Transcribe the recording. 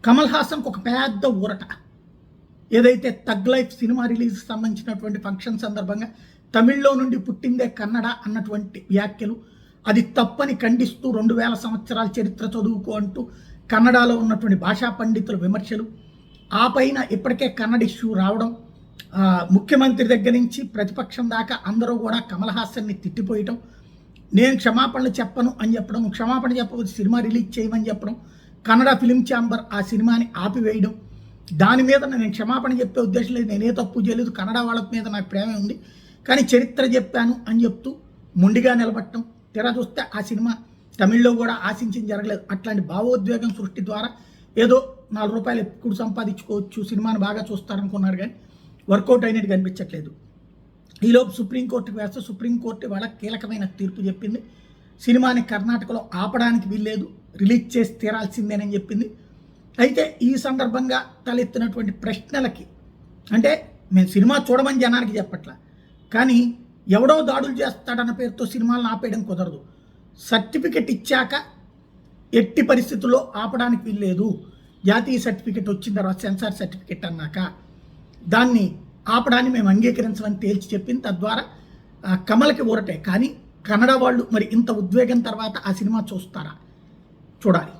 కమల్ హాసన్కి ఒక పెద్ద ఊరట. ఏదైతే తగ్ లైఫ్ సినిమా రిలీజ్కి సంబంధించినటువంటి ఫంక్షన్ సందర్భంగా తమిళ్లో నుండి పుట్టిందే కన్నడ అన్నటువంటి వ్యాఖ్యలు, అది తప్పని ఖండిస్తూ 2000 సంవత్సరాల చరిత్ర చదువుకో అంటూ కన్నడలో ఉన్నటువంటి భాషా పండితుల విమర్శలు, ఆ పైన ఇప్పటికే కన్నడ ఇష్యూ రావడం, ముఖ్యమంత్రి దగ్గర నుంచి ప్రతిపక్షం దాకా అందరూ కూడా కమల్ హాసన్ని తిట్టిపోయటం, నేను క్షమాపణలు చెప్పను అని చెప్పడం, క్షమాపణ చెప్పకపోతే సినిమా రిలీజ్ చేయమని చెప్పడం, కన్నడ ఫిలిం ఛాంబర్ ఆ సినిమాని ఆపివేయడం, దాని మీద నేను క్షమాపణ చెప్పే ఉద్దేశం లేదు, నేనే తప్పు చేయలేదు, కన్నడ వాళ్ళ మీద నాకు ప్రేమ ఉంది, కానీ చరిత్ర చెప్పాను అని చెప్తూ మొండిగా నిలబడటం, తెర చూస్తే ఆ సినిమా తమిళ్లో కూడా ఆశించింది జరగలేదు. అట్లాంటి భావోద్వేగం సృష్టి ద్వారా ఏదో ₹4 ఎక్కువ సంపాదించుకోవచ్చు, సినిమాని బాగా చూస్తారనుకున్నారు, కానీ వర్కౌట్ అయినట్టు కనిపించట్లేదు. ఈలోపు సుప్రీంకోర్టుకు వేస్తే సుప్రీంకోర్టు వాళ్ళ కీలకమైన తీర్పు చెప్పింది. సినిమాని కర్ణాటకలో ఆపడానికి వీల్లేదు, రిలీజ్ చేసి తీరాల్సిందేనని చెప్పింది. అయితే ఈ సందర్భంగా తలెత్తినటువంటి ప్రశ్నలకి, అంటే మేము సినిమా చూడమని జనానికి చెప్పట్లా, కానీ ఎవడో దాడులు చేస్తాడన్న పేరుతో సినిమాలను ఆపేయడం కుదరదు. సర్టిఫికెట్ ఇచ్చాక ఎట్టి పరిస్థితుల్లో ఆపడానికి వీల్లేదు. జాతీయ సర్టిఫికెట్ వచ్చిన తర్వాత సెన్సార్ సర్టిఫికెట్ అన్నాక దాన్ని ఆపడాన్ని మేము అంగీకరించమని తేల్చి చెప్పింది. తద్వారా కమల్కి ఊరటే, కానీ కన్నడ వాళ్ళు మరి ఇంత ఉద్వేగం తర్వాత ఆ సినిమా చూస్తారా? చూడాలి.